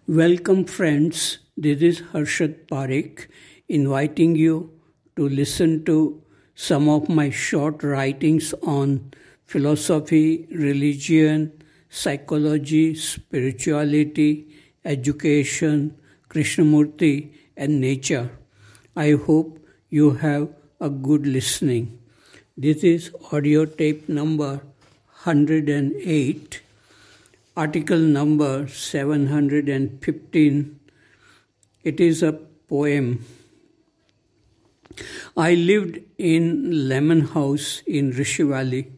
Welcome, friends. This is Harshad Parekh inviting you to listen to some of my short writings on philosophy, religion, psychology, spirituality, education, Krishnamurti, and nature. I hope you have a good listening. This is audio tape number 108. Article number 715. It is a poem. I lived in Lemon House in Rishi Valley,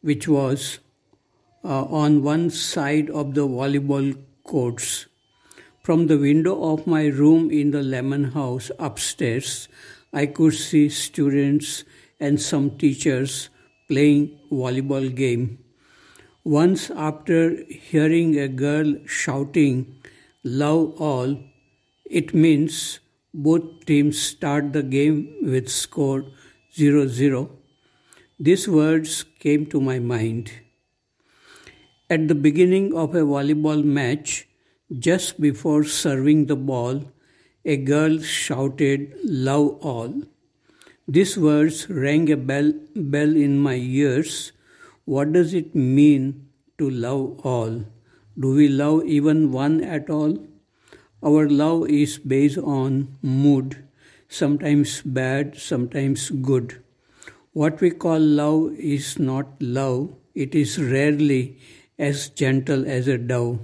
which was on one side of the volleyball courts. From the window of my room in the Lemon House upstairs, I could see students and some teachers playing volleyball game. Once, after hearing a girl shouting, "Love all," it means both teams start the game with score 0-0. These words came to my mind. At the beginning of a volleyball match, just before serving the ball, a girl shouted, "Love all." These words rang a bell in my ears. What does it mean to love all? Do we love even one at all? Our love is based on mood, sometimes bad, sometimes good. What we call love is not love. It is rarely as gentle as a dove.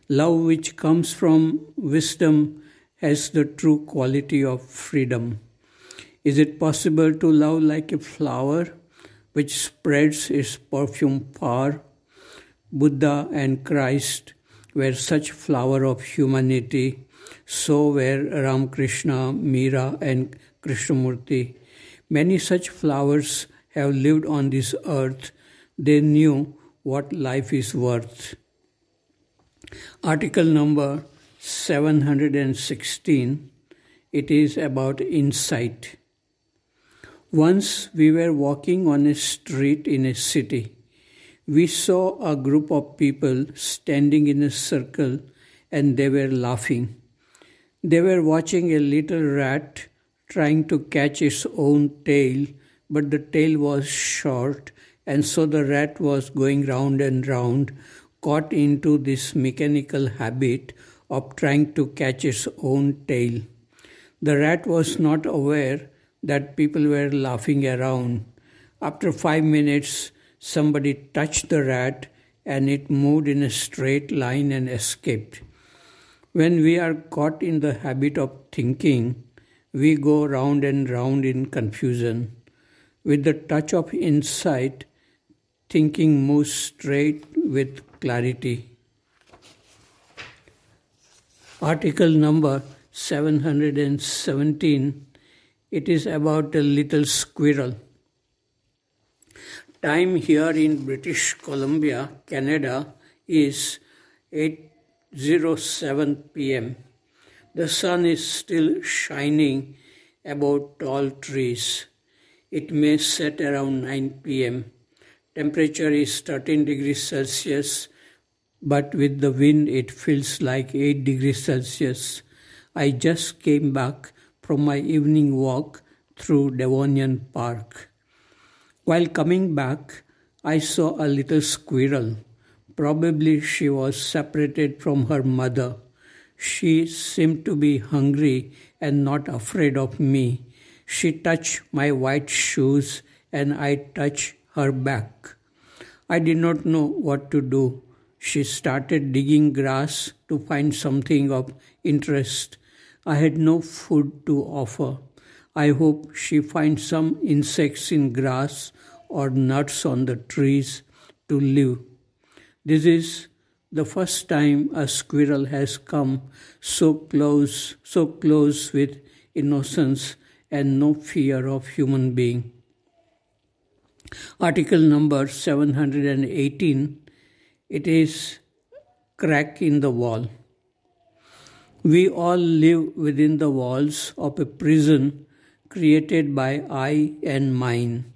Love which comes from wisdom has the true quality of freedom. Is it possible to love like a flower which spreads its perfume far? Buddha and Christ were such flower of humanity, so were Ramakrishna, Meera and Krishnamurti. Many such flowers have lived on this earth. They knew what life is worth. Article number 716. It is about insight. Once we were walking on a street in a city. We saw a group of people standing in a circle and they were laughing. They were watching a little rat trying to catch its own tail, but the tail was short and so the rat was going round and round, caught into this mechanical habit of trying to catch its own tail. The rat was not aware that people were laughing around. After 5 minutes, somebody touched the rat and it moved in a straight line and escaped. When we are caught in the habit of thinking, we go round and round in confusion. With the touch of insight, thinking moves straight with clarity. Article number 717. It is about a little squirrel. Time here in British Columbia, Canada is 8:07 p.m. The sun is still shining above tall trees. It may set around 9 p.m. Temperature is 13 degrees Celsius, but with the wind it feels like 8 degrees Celsius. I just came back from my evening walk through Devonian Park. While coming back, I saw a little squirrel. Probably she was separated from her mother. She seemed to be hungry and not afraid of me. She touched my white shoes and I touched her back. I did not know what to do. She started digging grass to find something of interest. I had no food to offer. I hope she finds some insects in grass or nuts on the trees to live. This is the first time a squirrel has come so close with innocence and no fear of human being. Article number 718. It is crack in the wall. We all live within the walls of a prison created by I and mine.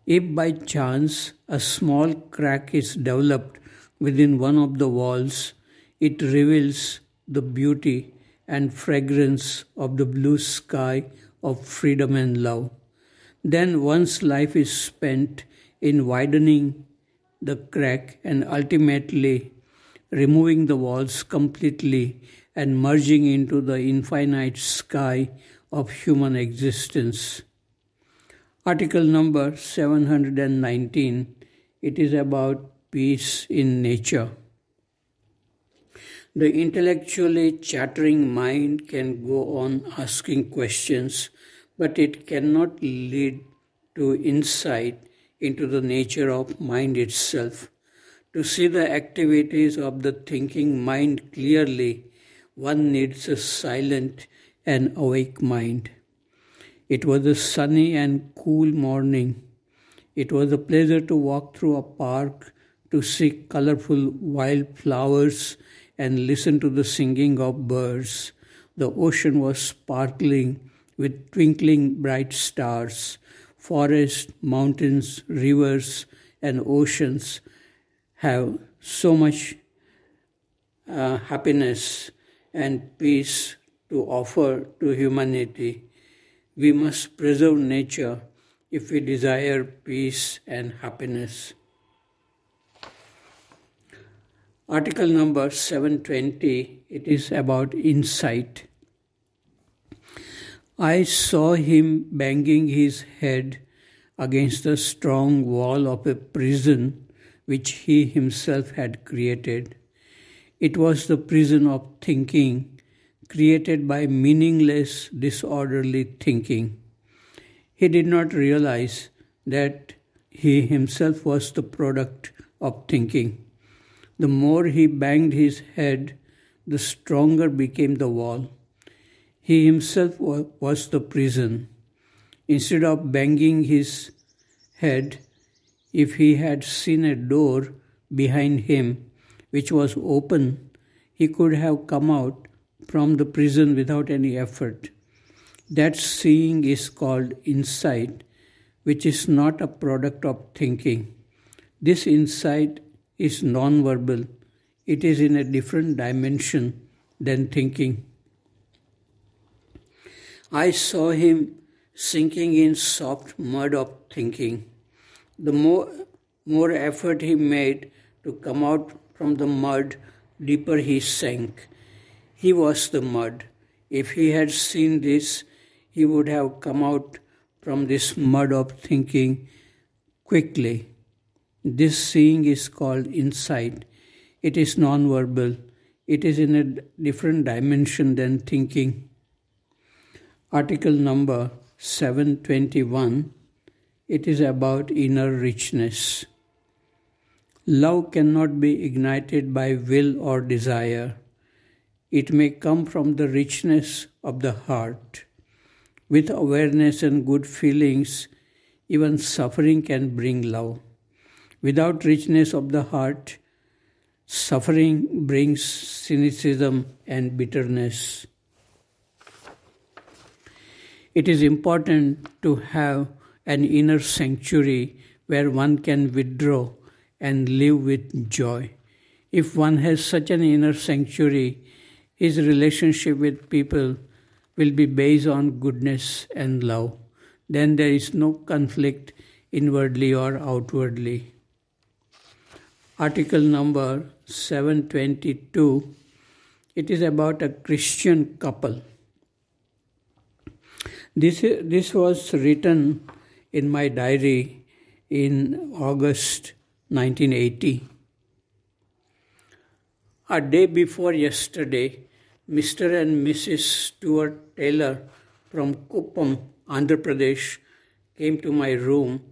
If by chance a small crack is developed within one of the walls, it reveals the beauty and fragrance of the blue sky of freedom and love. Then one's life is spent in widening the crack and ultimately removing the walls completely and merging into the infinite sky of human existence. Article number 719. It is about peace in nature. The intellectually chattering mind can go on asking questions, but it cannot lead to insight into the nature of mind itself. To see the activities of the thinking mind clearly, one needs a silent and awake mind. It was a sunny and cool morning. It was a pleasure to walk through a park to see colorful wild flowers and listen to the singing of birds. The ocean was sparkling with twinkling bright stars. Forests, mountains, rivers, and oceans have so much happiness and peace to offer to humanity. We must preserve nature if we desire peace and happiness. Article number 720, it is about insight. I saw him banging his head against the strong wall of a prison which he himself had created. It was the prison of thinking, created by meaningless, disorderly thinking. He did not realize that he himself was the product of thinking. The more he banged his head, the stronger became the wall. He himself was the prison. Instead of banging his head, if he had seen a door behind him which was open, he could have come out from the prison without any effort. That seeing is called insight, which is not a product of thinking. This insight is non-verbal. It is in a different dimension than thinking. I saw him sinking in soft mud of thinking. The more effort he made to come out from the mud, deeper he sank. He was the mud. If he had seen this, he would have come out from this mud of thinking quickly. This seeing is called insight. It is non-verbal. It is in a different dimension than thinking. Article number 721. It is about inner richness. Love cannot be ignited by will or desire. It may come from the richness of the heart. With awareness and good feelings, even suffering can bring love. Without richness of the heart, suffering brings cynicism and bitterness. It is important to have an inner sanctuary where one can withdraw and live with joy. If one has such an inner sanctuary, his relationship with people will be based on goodness and love. Then there is no conflict inwardly or outwardly. Article number 722. It is about a Christian couple. This was written in my diary in August 1980. A day before yesterday, Mr. and Mrs. Stuart Taylor from Kuppam, Andhra Pradesh, came to my room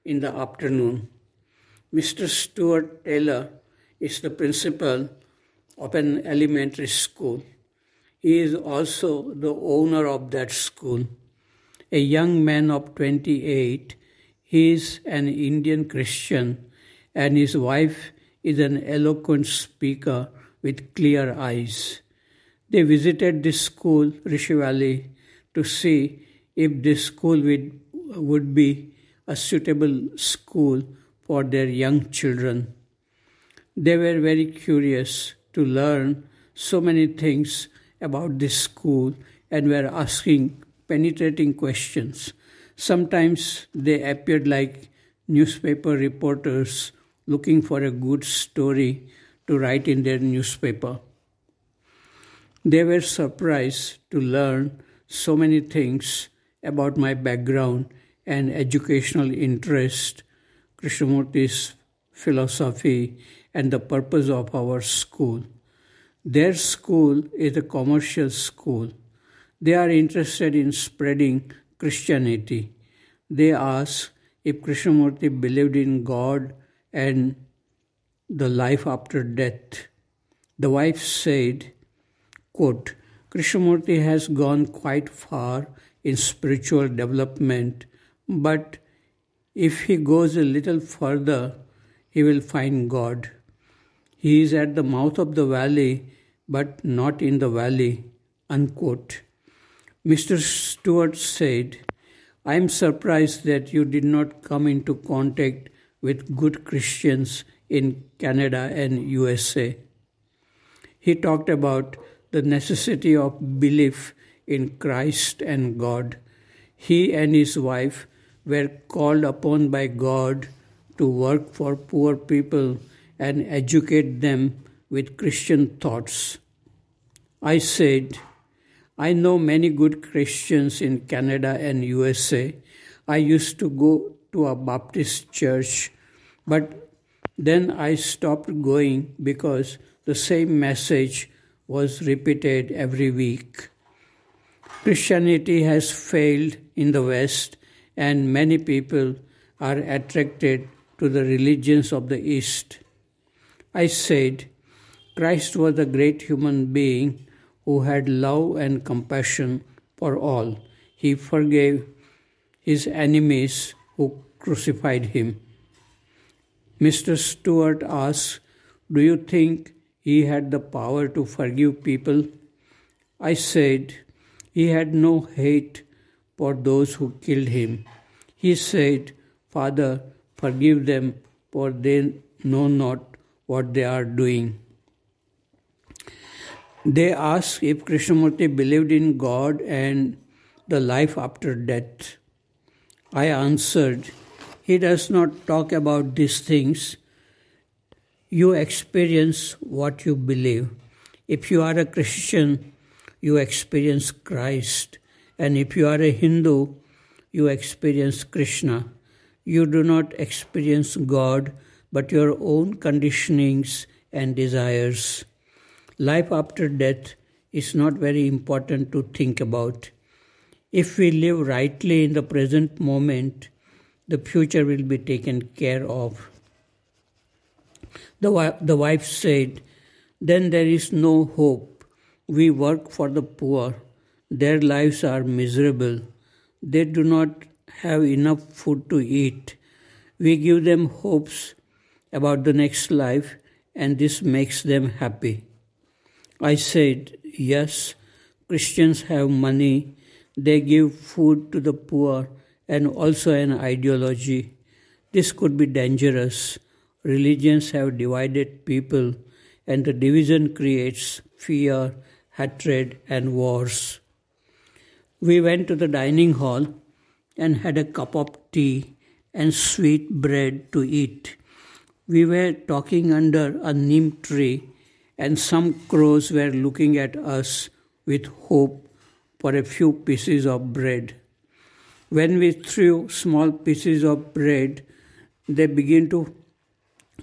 in the afternoon. Mr. Stuart Taylor is the principal of an elementary school. He is also the owner of that school. A young man of 28, he is an Indian Christian, and his wife is an eloquent speaker with clear eyes. They visited this school, Rishi Valley, to see if this school would be a suitable school for their young children. They were very curious to learn so many things about this school and were asking penetrating questions. Sometimes they appeared like newspaper reporters looking for a good story to write in their newspaper. They were surprised to learn so many things about my background and educational interest, Krishnamurti's philosophy, and the purpose of our school. Their school is a commercial school. They are interested in spreading Christianity. They ask if Krishnamurti believed in God and the life after death. The wife said, quote, Krishnamurti has gone quite far in spiritual development, but if he goes a little further, he will find God. He is at the mouth of the valley, but not in the valley, unquote. Mr. Stewart said, I am surprised that you did not come into contact with good Christians in Canada and USA. He talked about the necessity of belief in Christ and God. He and his wife were called upon by God to work for poor people and educate them with Christian thoughts. I said, I know many good Christians in Canada and USA. I used to go to a Baptist church, but then I stopped going because the same message was repeated every week. Christianity has failed in the West, and many people are attracted to the religions of the East. I said, Christ was a great human being who had love and compassion for all. He forgave his enemies who crucified him. Mr. Stewart asked, do you think he had the power to forgive people? I said, he had no hate for those who killed him. He said, Father, forgive them, for they know not what they are doing. They asked if Krishnamurti believed in God and the life after death. I answered, he does not talk about these things. You experience what you believe. If you are a Christian, you experience Christ. And if you are a Hindu, you experience Krishna. You do not experience God, but your own conditionings and desires. Life after death is not very important to think about. If we live rightly in the present moment, the future will be taken care of. The wife said, then there is no hope. We work for the poor. Their lives are miserable. They do not have enough food to eat. We give them hopes about the next life, and this makes them happy. I said, yes, Christians have money. They give food to the poor and also an ideology. This could be dangerous. Religions have divided people, and the division creates fear, hatred, and wars. We went to the dining hall and had a cup of tea and sweet bread to eat. We were talking under a neem tree, and some crows were looking at us with hope for a few pieces of bread. When we threw small pieces of bread, they began to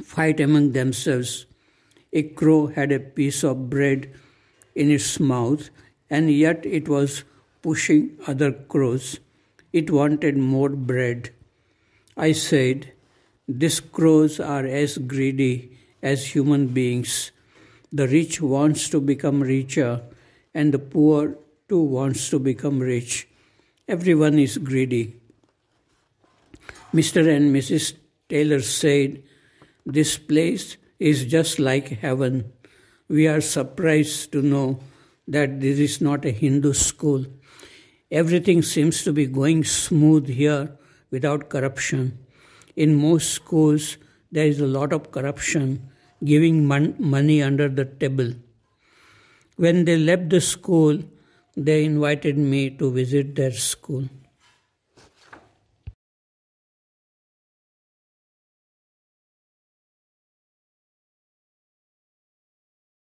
fight among themselves. A crow had a piece of bread in its mouth, and yet it was pushing other crows. It wanted more bread. I said, these crows are as greedy as human beings. The rich wants to become richer, and the poor too wants to become rich. Everyone is greedy. Mr. and Mrs. Taylor said, this place is just like heaven. We are surprised to know that this is not a Hindu school. Everything seems to be going smooth here without corruption. In most schools, there is a lot of corruption, giving money under the table. When they left the school, they invited me to visit their school.